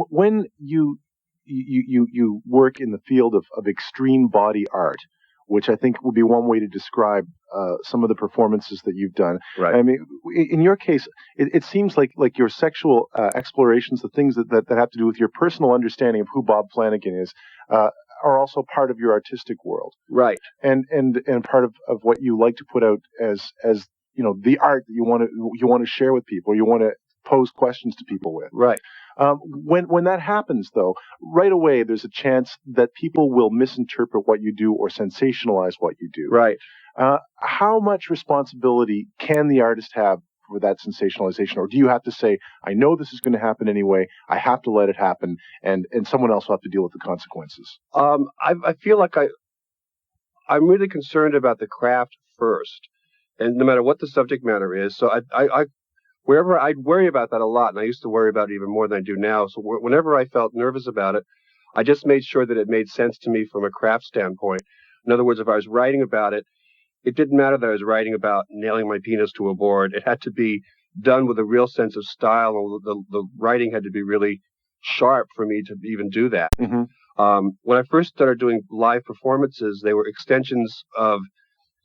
when you work in the field of extreme body art, which I think would be one way to describe some of the performances that you've done. Right. I mean, in your case, it seems like your sexual explorations, the things that have to do with your personal understanding of who Bob Flanagan is, are also part of your artistic world. Right. And part of what you like to put out as the art that you want to share with people, you want to pose questions to people with. Right. When that happens, though, right away there's a chance that people will misinterpret what you do or sensationalize what you do. Right. How much responsibility can the artist have for that sensationalization, or do you have to say, I know this is going to happen anyway, I have to let it happen, and someone else will have to deal with the consequences? I feel like I'm really concerned about the craft first, and no matter what the subject matter is. So I wherever I'd worry about that a lot, and I used to worry about it even more than I do now. So whenever I felt nervous about it, I just made sure that it made sense to me from a craft standpoint. In other words, if I was writing about it, it didn't matter that I was writing about nailing my penis to a board. It had to be done with a real sense of style, and the writing had to be really sharp for me to even do that. Mm-hmm. When I first started doing live performances, they were extensions of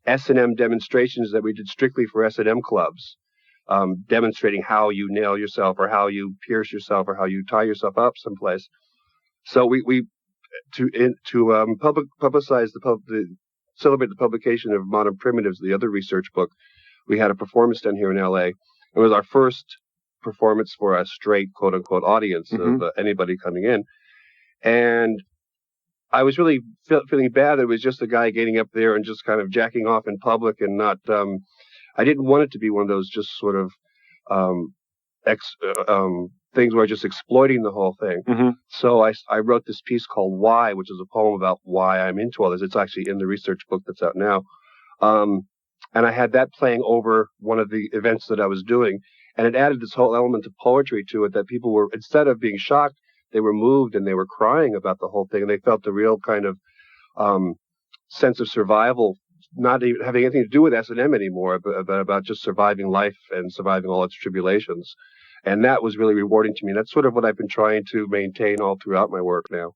S&M demonstrations that we did strictly for S&M clubs, demonstrating how you nail yourself or how you pierce yourself or how you tie yourself up someplace. So we publicize celebrate the publication of Modern Primitives, the other research book, we had a performance done here in LA. It was our first performance for a straight, quote unquote, audience of anybody coming in. And I was really feeling bad that it was just a guy getting up there and just kind of jacking off in public and not, I didn't want it to be one of those just sort of, things where just exploiting the whole thing. Mm-hmm. So I wrote this piece called Why, which is a poem about why I'm into all this. It's actually in the research book that's out now. And I had that playing over one of the events that I was doing. And it added this whole element of poetry to it that people were, instead of being shocked, they were moved and they were crying about the whole thing. And they felt the real kind of sense of survival, not even having anything to do with S&M anymore, but about just surviving life and surviving all its tribulations. And that was really rewarding to me. That's sort of what I've been trying to maintain all throughout my work now.